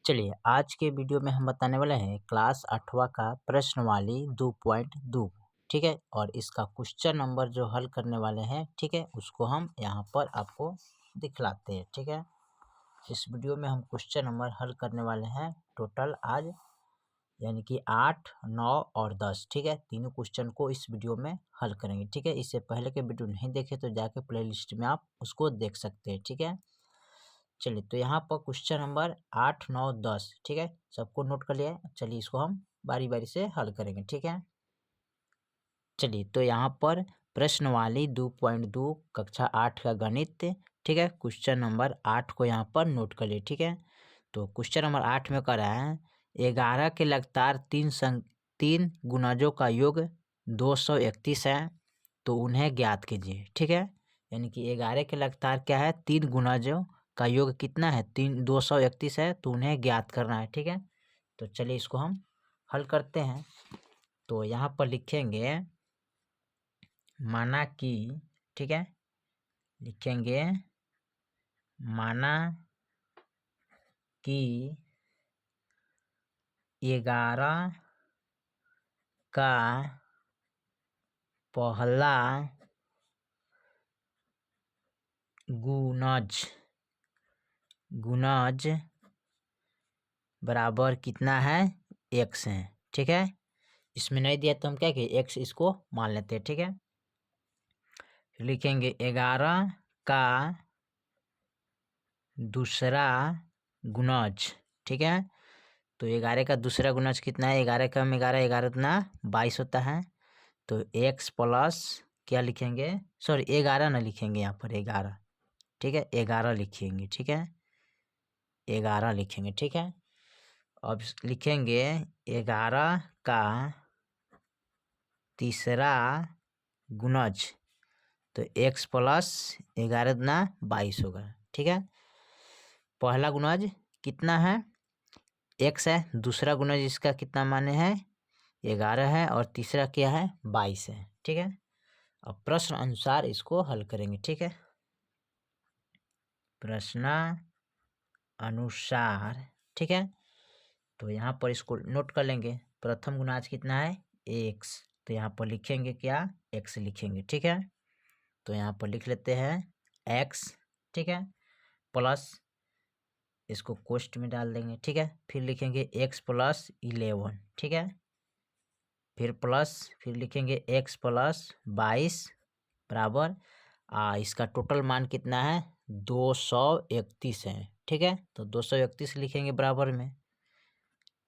चलिए आज के वीडियो में हम बताने वाले हैं क्लास 8वां का प्रश्नवाली 2.2। ठीक है, और इसका क्वेश्चन नंबर जो हल करने वाले हैं, ठीक है, उसको हम यहाँ पर आपको दिखलाते हैं। ठीक है, इस वीडियो में हम क्वेश्चन नंबर हल करने वाले हैं टोटल आज, यानी कि 8, 9 और 10। ठीक है, तीनों क्वेश्चन को इस वीडियो में हल करेंगे। ठीक है, इससे पहले के वीडियो नहीं देखे तो जाके प्लेलिस्ट में आप उसको देख सकते हैं। ठीक है, चलिए तो यहाँ पर क्वेश्चन नंबर 8, 9, 10, ठीक है, सबको नोट कर लिया है। चलिए इसको हम बारी बारी से हल करेंगे। ठीक है, चलिए तो यहाँ पर प्रश्नवाली 2.2 कक्षा 8 का गणित, ठीक है, क्वेश्चन नंबर 8 को यहाँ पर नोट कर लिए। ठीक है, तो क्वेश्चन नंबर 8 में कर रहा है 11 के लगातार तीन गुणजों का योग 231 है, तो उन्हें ज्ञात कीजिए। ठीक है, यानी कि 11 के लगातार क्या है, 3 गुणजों का योग कितना है, 231 है, तो उन्हें ज्ञात करना है। ठीक है, तो चलिए इसको हम हल करते हैं। तो यहाँ पर लिखेंगे माना कि, ठीक है, लिखेंगे माना कि 11 का पहला गुणज बराबर कितना है, x है। ठीक है, इसमें नहीं दिया तो हम क्या कि x इसको मान लेते हैं। ठीक है, फिर लिखेंगे 11 का दूसरा गुणज। ठीक है, तो 11 का दूसरा गुणज कितना है, 11 का 11, 11 दुना 22 होता है, तो x प्लस क्या लिखेंगे, सॉरी 11 ना लिखेंगे यहाँ पर 11। ठीक है, 11 लिखेंगे। ठीक है, 11 लिखेंगे। ठीक है, अब लिखेंगे 11 का तीसरा गुणज, तो x प्लस 11 दुना 22 होगा। ठीक है, पहला गुणज कितना है, x है, दूसरा गुणज इसका कितना माने है, 11 है, और तीसरा क्या है, 22 है। ठीक है, अब प्रश्न अनुसार इसको हल करेंगे। ठीक है, प्रश्न अनुसार, ठीक है, तो यहाँ पर इसको नोट कर लेंगे। प्रथम गुणाज कितना है, x, तो यहाँ पर लिखेंगे क्या, x लिखेंगे। ठीक है, तो यहाँ पर लिख लेते हैं x। ठीक है, प्लस इसको कोष्ठ में डाल देंगे। ठीक है, फिर लिखेंगे x प्लस 11। ठीक है, फिर प्लस, फिर लिखेंगे x प्लस 22 बराबर इसका टोटल मान कितना है, 231 है। ठीक है, तो 231 लिखेंगे बराबर में।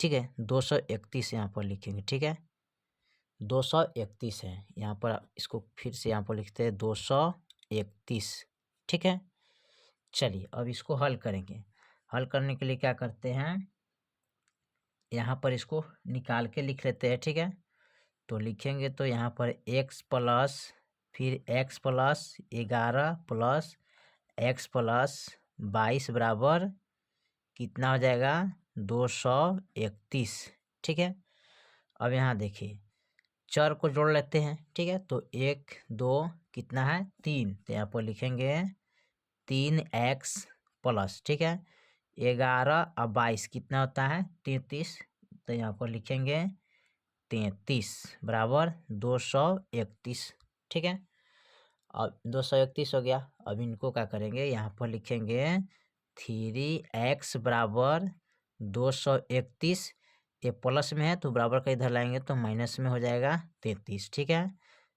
ठीक है, 231 यहाँ पर लिखेंगे। ठीक है, 231 है यहाँ पर, इसको फिर से यहाँ पर लिखते हैं 231। ठीक है, चलिए अब इसको हल करेंगे। हल करने के लिए क्या करते हैं, यहाँ पर इसको निकाल के लिख लेते हैं। ठीक है, तो लिखेंगे तो यहाँ पर x प्लस, फिर x plus 11 plus x plus 22 बराबर कितना हो जाएगा, 231। ठीक है, अब यहाँ देखिए चर को जोड़ लेते हैं। ठीक है, तो 1 2 कितना है, 3, तो यहाँ पर लिखेंगे 3x प्लस, ठीक है, 11 और 22 कितना होता है, 33, तो यहाँ पर लिखेंगे 33 बराबर 231। ठीक है, अब 231 हो गया। अब इनको क्या करेंगे, यहाँ पर लिखेंगे 3x बराबर 231, ये प्लस में है तो बराबर का इधर लाएंगे तो माइनस में हो जाएगा 33। ठीक है,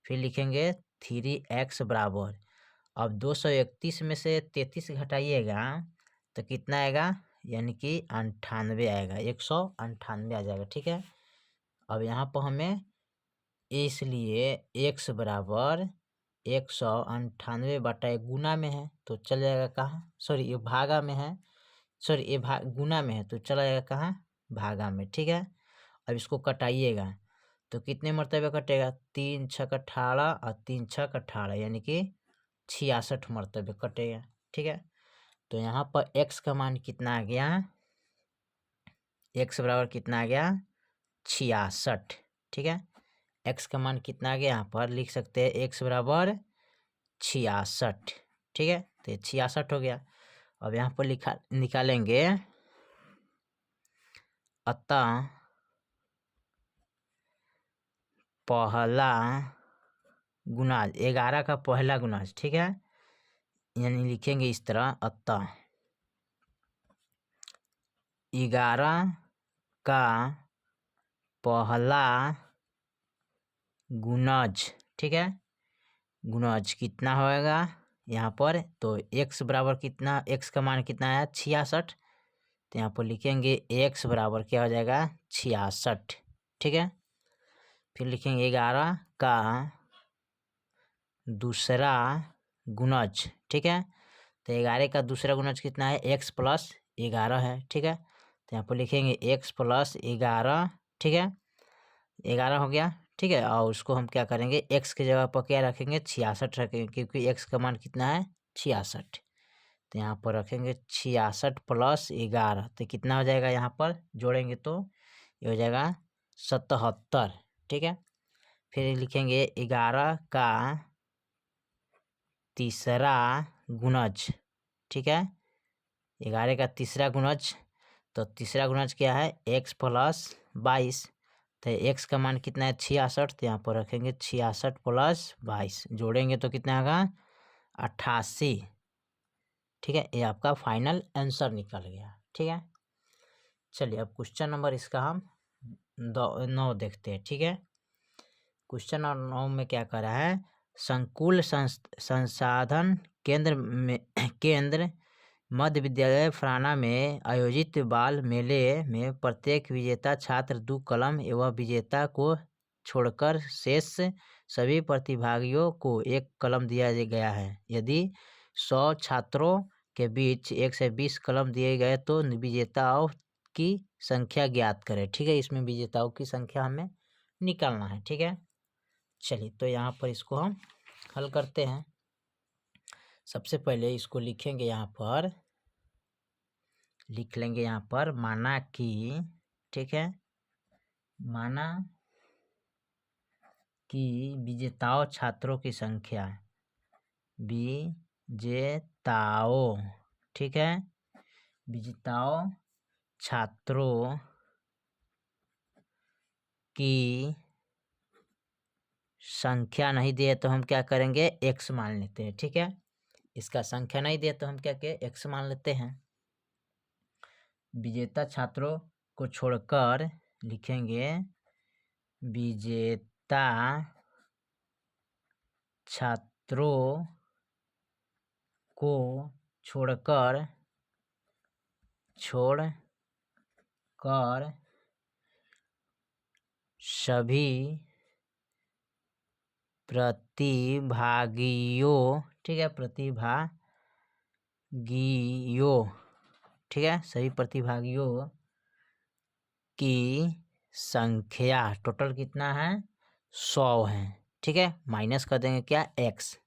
फिर लिखेंगे 3x बराबर, अब 231 में से 33 घटाइएगा तो कितना आएगा, यानी कि 98 आएगा, 198 आ जाएगा। ठीक है, अब यहाँ पर हमें इसलिए x बराबर 198 बटा एक गुना में है तो चल जाएगा कहाँ, सॉरी ये भागा में है, सॉरी ये गुना में है तो चला जाएगा कहाँ, भागा में। ठीक है, अब इसको कटाइएगा तो कितने मरतबे कटेगा, 3 छक 18 और 3 छक 18, यानी कि 66 मरतबे कटेगा। ठीक है, तो यहाँ पर x का मान कितना आ गया, x बराबर कितना आ गया, 66। ठीक है, x का मान कितना आ गया, यहाँ पर लिख सकते हैं x बराबर 66। ठीक है, तो 66 हो गया। अब यहाँ पर निकालेंगे अतः पहला गुणाज 11 का पहला गुणाज, ठीक है, यानी लिखेंगे इस तरह, अतः 11 का पहला गुणज, ठीक है, गुणज कितना होएगा यहाँ पर, तो x बराबर कितना, x का मान कितना आया 66, तो यहाँ पर लिखेंगे x बराबर क्या हो जाएगा 66, ठीक है। फिर लिखेंगे 11 का दूसरा गुणज, ठीक है, तो 11 का दूसरा गुणज कितना है, x प्लस 11 है, ठीक है, तो यहाँ पर लिखेंगे x प्लस 11, ठीक है, 11 हो गया, ठीक है। और उसको हम क्या करेंगे, x की जगह पर क्या रखेंगे 66 रखेंगे, क्योंकि x का मान कितना है 66, तो यहाँ पर रखेंगे 66 प्लस 11, तो कितना हो जाएगा, यहाँ पर जोड़ेंगे तो ये हो जाएगा 77, ठीक है। फिर लिखेंगे 11 का तीसरा गुणज, ठीक है, 11 का तीसरा गुणज, तो तीसरा गुणज क्या है x प्लस 22, तो x का मान कितना है 66, तो यहाँ पर रखेंगे 66 प्लस 22, जोड़ेंगे तो कितना होगा 88, ठीक है। ये आपका फाइनल आंसर निकल गया, ठीक है। चलिए अब क्वेश्चन नंबर इसका हम 9 देखते हैं, ठीक है। क्वेश्चन नंबर 9 में क्या कर रहा है, संकुल संसाधन केंद्र मध्य विद्यालय फराना में आयोजित बाल मेले में प्रत्येक विजेता छात्र 2 कलम एवं विजेता को छोड़कर शेष सभी प्रतिभागियों को 1 कलम दिया गया है। यदि 100 छात्रों के बीच 1 से 20 कलम दिए गए तो विजेताओं की संख्या ज्ञात करें, ठीक है। इसमें विजेताओं की संख्या हमें निकालना है, ठीक है। चलिए तो यहाँ पर इसको हम हल करते हैं। सबसे पहले इसको लिखेंगे, यहाँ पर लिख लेंगे, यहाँ पर माना कि, ठीक है, माना कि विजेताओं छात्रों की संख्या, विजेताओं, ठीक है, विजेताओं छात्रों की संख्या नहीं दिए तो हम क्या करेंगे x मान लेते हैं, ठीक है। इसका संख्या नहीं दिए तो हम क्या के x मान लेते हैं। विजेता छात्रों को छोड़कर लिखेंगे विजेता छात्रों को छोड़कर सभी प्रतिभागियों, ठीक है, प्रतिभागियों, ठीक है, सभी प्रतिभागियों की संख्या टोटल कितना है 100 है, ठीक है। माइनस कर देंगे क्या x,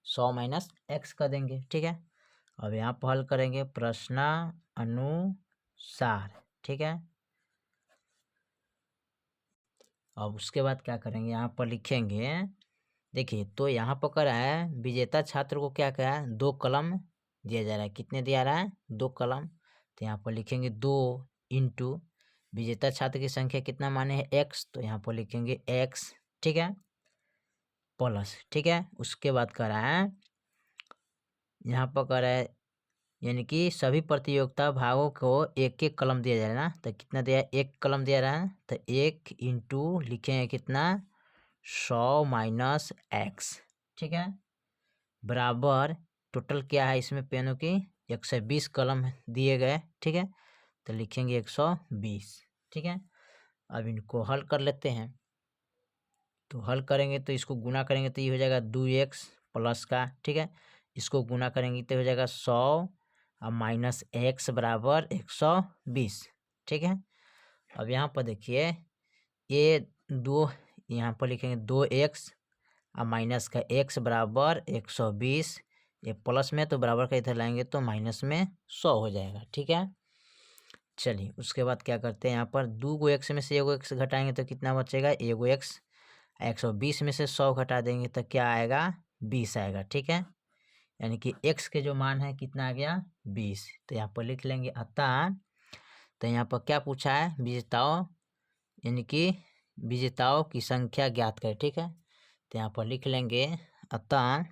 100 माइनस x कर देंगे, ठीक है। अब यहाँ पर हल करेंगे प्रश्न अनुसार, ठीक है। अब उसके बाद क्या करेंगे, यहाँ पर लिखेंगे, देखिए तो यहाँ पर कह रहा है विजेता छात्र को क्या कहा है 2 कलम दिया जा रहा है, कितने दिया रहा है 2 कलम, तो यहाँ पर लिखेंगे 2 इंटू विजेता छात्र की संख्या कितना माने है x, तो यहाँ पर लिखेंगे x, ठीक है, प्लस, ठीक है। उसके बाद कह रहा है, यहाँ पर कह रहा है यानी कि सभी प्रतियोगिता भागों को 1-1 कलम दिया जा रहा है ना, तो कितना दिया 1 कलम दिया रहा है, तो 1 इंटू लिखेंगे कितना 100 माइनस x, ठीक है, बराबर टोटल क्या है इसमें पेनों की 120 कलम दिए गए, ठीक है, तो लिखेंगे 120, ठीक है। अब इनको हल कर लेते हैं, तो हल करेंगे तो इसको गुना करेंगे तो ये हो जाएगा 2x प्लस का, ठीक है, इसको गुना करेंगे तो हो जाएगा 100 और माइनस x बराबर 120, ठीक है। अब यहाँ पर देखिए ये 2 यहाँ पर लिखेंगे 2x और माइनस का x बराबर 120, ये प्लस में तो बराबर का इधर लाएंगे तो माइनस में 100 हो जाएगा, ठीक है। चलिए उसके बाद क्या करते हैं, यहाँ पर 2 x में से 1 x घटाएंगे तो कितना बचेगा 1 x, 120 में से 100 घटा देंगे तो क्या आएगा 20 आएगा, ठीक है। यानी कि x के जो मान है कितना आ गया 20, तो यहाँ पर लिख लेंगे अतः, तो यहाँ पर क्या पूछा है, विजेताओं यानी कि विजेताओं की संख्या ज्ञात करें। ठीक है, तो यहाँ पर लिख लेंगे अतः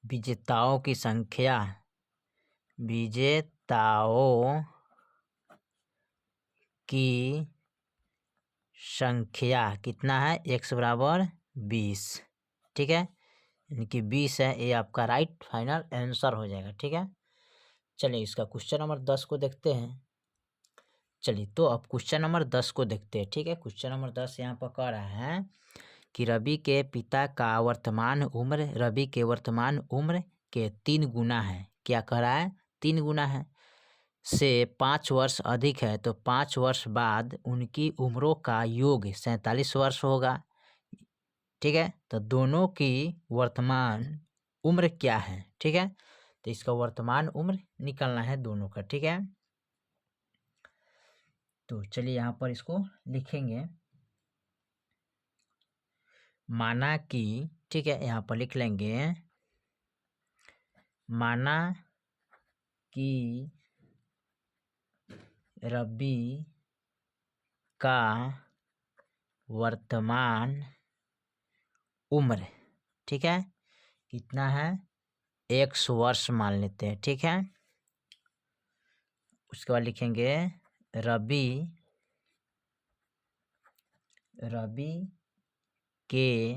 विजेताओं की संख्या, विजेताओं की संख्या कितना है, x बराबर 20। ठीक है, यानी कि 20 है, ये आपका राइट फाइनल आंसर हो जाएगा। ठीक है, चलिए इसका क्वेश्चन नंबर 10 को देखते हैं। चलिए तो अब क्वेश्चन नंबर 10 को देखते हैं। ठीक है, क्वेश्चन नंबर 10 यहाँ पर कह रहा है कि रवि के पिता का वर्तमान उम्र रवि के वर्तमान उम्र के 3 गुना है। क्या कह रहा है, 3 गुना है से 5 वर्ष अधिक है, तो 5 वर्ष बाद उनकी उम्रों का योग 47 वर्ष होगा। ठीक है, तो दोनों की वर्तमान उम्र क्या है। ठीक है, तो इसका वर्तमान उम्र निकालना है दोनों का। ठीक है, तो चलिए यहाँ पर इसको लिखेंगे। माना कि, ठीक है, यहाँ पर लिख लेंगे माना कि रवि का वर्तमान उम्र, ठीक है, कितना है, 100 वर्ष मान लेते हैं। ठीक है, उसके बाद लिखेंगे रवि के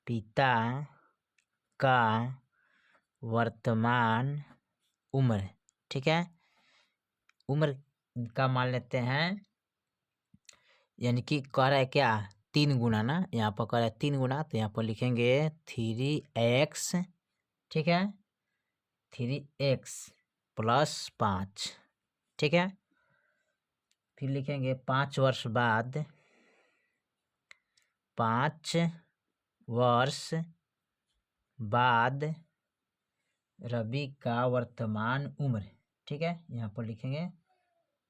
पिता का वर्तमान उम्र, ठीक है, उम्र का मान लेते हैं, यानी कि कह रहा है क्या, 3 गुना ना, यहाँ पर कह रहा है 3 गुना, तो यहाँ पर लिखेंगे 3x, ठीक है, 3x प्लस 5। ठीक है, फिर लिखेंगे 5 वर्ष बाद, 5 वर्ष बाद रवि का वर्तमान उम्र। ठीक है, यहाँ पर लिखेंगे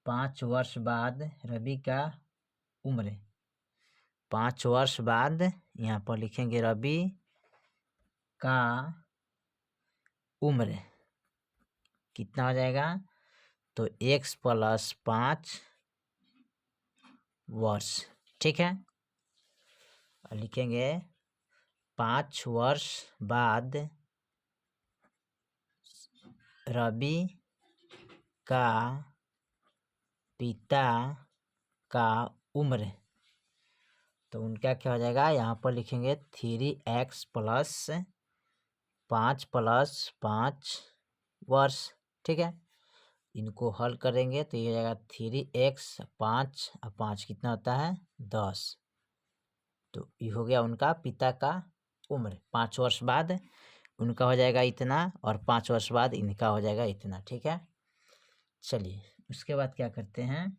5 वर्ष बाद रवि का उम्र, 5 वर्ष बाद यहाँ पर लिखेंगे रवि का उम्र कितना हो जाएगा, तो x प्लस 5 वर्ष। ठीक है, और लिखेंगे 5 वर्ष बाद रवि का पिता का उम्र, तो उनका क्या हो जाएगा, यहाँ पर लिखेंगे 3x प्लस 5 वर्ष। ठीक है, इनको हल करेंगे तो ये हो जाएगा 3x 5 और 5 कितना होता है, 10। तो ये हो गया उनका पिता का उम्र। 5 वर्ष बाद उनका हो जाएगा इतना और 5 वर्ष बाद इनका हो जाएगा इतना। ठीक है, चलिए उसके बाद क्या करते हैं,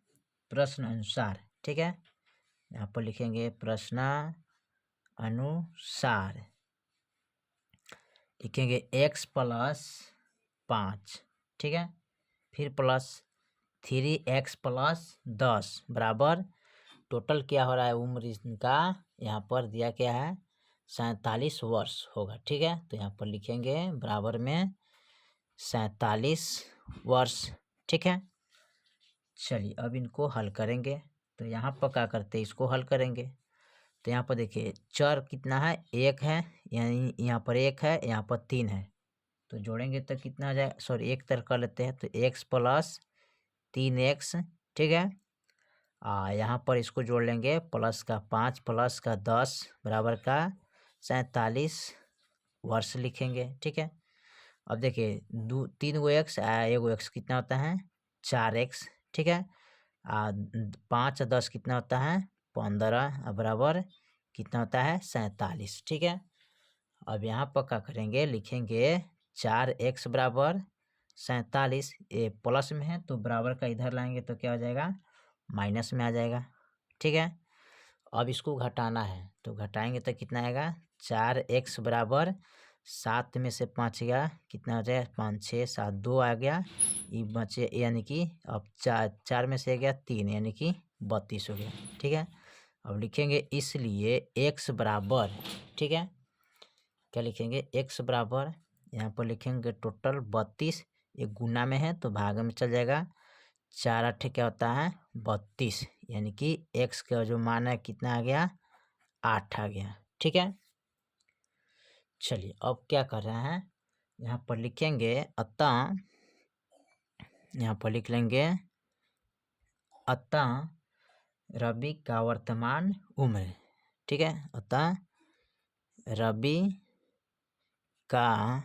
प्रश्न अनुसार। ठीक है, यहाँ पर लिखेंगे प्रश्न अनुसार, लिखेंगे x प्लस 5, ठीक है, फिर प्लस 3x प्लस 10 बराबर टोटल क्या हो रहा है उम्र इनका, यहाँ पर दिया क्या है, 47 वर्ष होगा। ठीक है, तो यहाँ पर लिखेंगे बराबर में 47 वर्ष। ठीक है, चलिए अब इनको हल करेंगे, तो यहाँ पर क्या करते हैं, इसको हल करेंगे। तो यहाँ पर देखिए चर कितना है, 1 है, यानी यहाँ पर 1 है, यहाँ पर 3 है, तो जोड़ेंगे तो कितना आ जाएगा, सॉरी एक तरह कर लेते हैं, तो x प्लस 3x। ठीक है, यहाँ पर इसको जोड़ लेंगे, प्लस का 5 प्लस का 10 बराबर का 47 वर्ष लिखेंगे। ठीक है, अब देखिए 3 गो x, 1 गो x कितना होता है, 4x। ठीक है, 5 और 10 कितना होता है, 15 बराबर कितना होता है, 47। ठीक है, अब यहाँ पर क्या करेंगे, लिखेंगे 4x बराबर 47, ये प्लस में है तो बराबर का इधर लाएंगे तो क्या हो जाएगा, माइनस में आ जाएगा। ठीक है, अब इसको घटाना है तो घटाएंगे तो कितना आएगा, 4x बराबर 7 में से 5 गया कितना हो जाएगा, 5 6 7 2 आ गया, ये बचे, यानी कि अब 4 में से गया 3, यानी कि 32 हो गया। ठीक है, अब लिखेंगे इसलिए x बराबर, ठीक है, क्या लिखेंगे, x बराबर यहाँ पर लिखेंगे टोटल 32, ये गुना में है तो भाग में चल जाएगा। 4 8 क्या होता है 32, यानी कि x का जो मान है कितना आ गया 8 आ गया। ठीक है, चलिए अब क्या कर रहे हैं, यहाँ पर लिखेंगे अतः, यहाँ पर लिख लेंगे अतः रवि का वर्तमान उम्र। ठीक है, अतः रवि का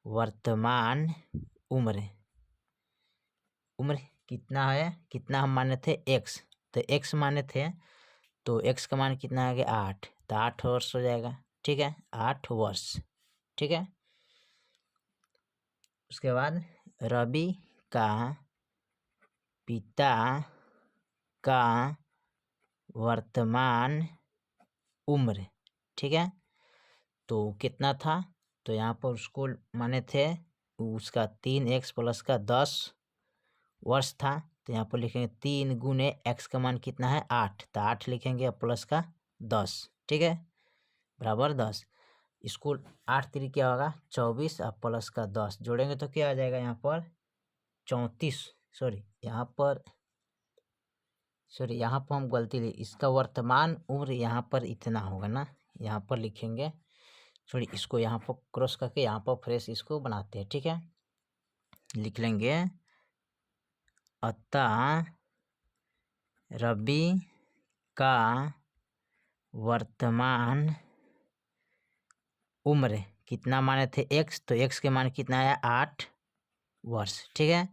वर्तमान उम्र, उम्र कितना है, कितना हम माने थे x, तो x माने थे तो x का मान कितना आ गया 8, तो 8 वर्ष हो जाएगा। ठीक है, 8 वर्ष। ठीक है, उसके बाद रवि का पिता का वर्तमान उम्र। ठीक है, तो कितना था, तो यहाँ पर उसको माने थे उसका 3x प्लस का 10 वर्ष था, तो यहाँ पर लिखेंगे 3 गुने x का मान कितना है 8, तो 8 लिखेंगे और प्लस का 10। ठीक है, बराबर 10। इसको 8 3 क्या होगा 24 और प्लस का 10 जोड़ेंगे तो क्या आ जाएगा यहाँ पर 34, यहाँ पर हम गलती ली, इसका वर्तमान उम्र यहाँ पर इतना होगा ना, यहाँ पर लिखेंगे, इसको यहाँ पर क्रॉस करके यहाँ पर फ्रेश इसको बनाते हैं। ठीक है, लिख लेंगे अतः रवि का वर्तमान उम्र कितना माने थे x, तो x के मान कितना आया 8 वर्ष। ठीक है,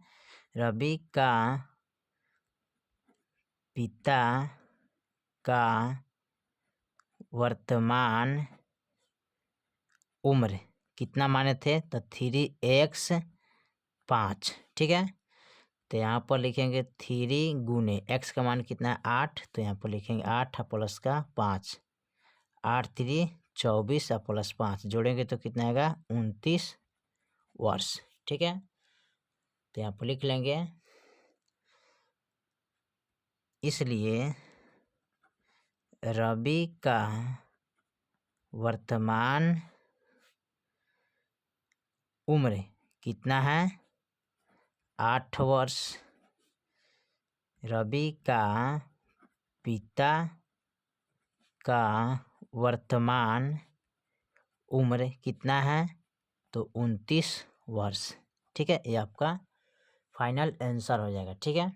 रवि का पिता का वर्तमान उम्र कितना माने थे, तो 3x 5। ठीक है, तो यहाँ पर लिखेंगे 3 गुने x का मान कितना है 8, तो यहाँ पर लिखेंगे 8 प्लस का 5, 8 3 24 और प्लस 5 जोड़ेंगे तो कितना आएगा 29 वर्ष। ठीक है, तो यहाँ पर लिख लेंगे इसलिए रवि का वर्तमान उम्र कितना है 8 वर्ष, रवि का पिता का वर्तमान उम्र कितना है, तो 29 वर्ष। ठीक है, ये आपका फाइनल आंसर हो जाएगा। ठीक है,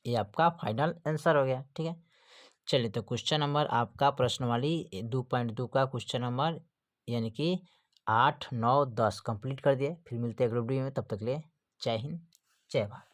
ये आपका फाइनल आंसर हो गया। ठीक है, चलिए तो क्वेश्चन नंबर आपका प्रश्नवाली 2.2 का क्वेश्चन नंबर यानी कि 8 9 10 कंप्लीट कर दिए। फिर मिलते हैं अगले वीडियो में, तब तक के लिए जय हिंद जय भारत।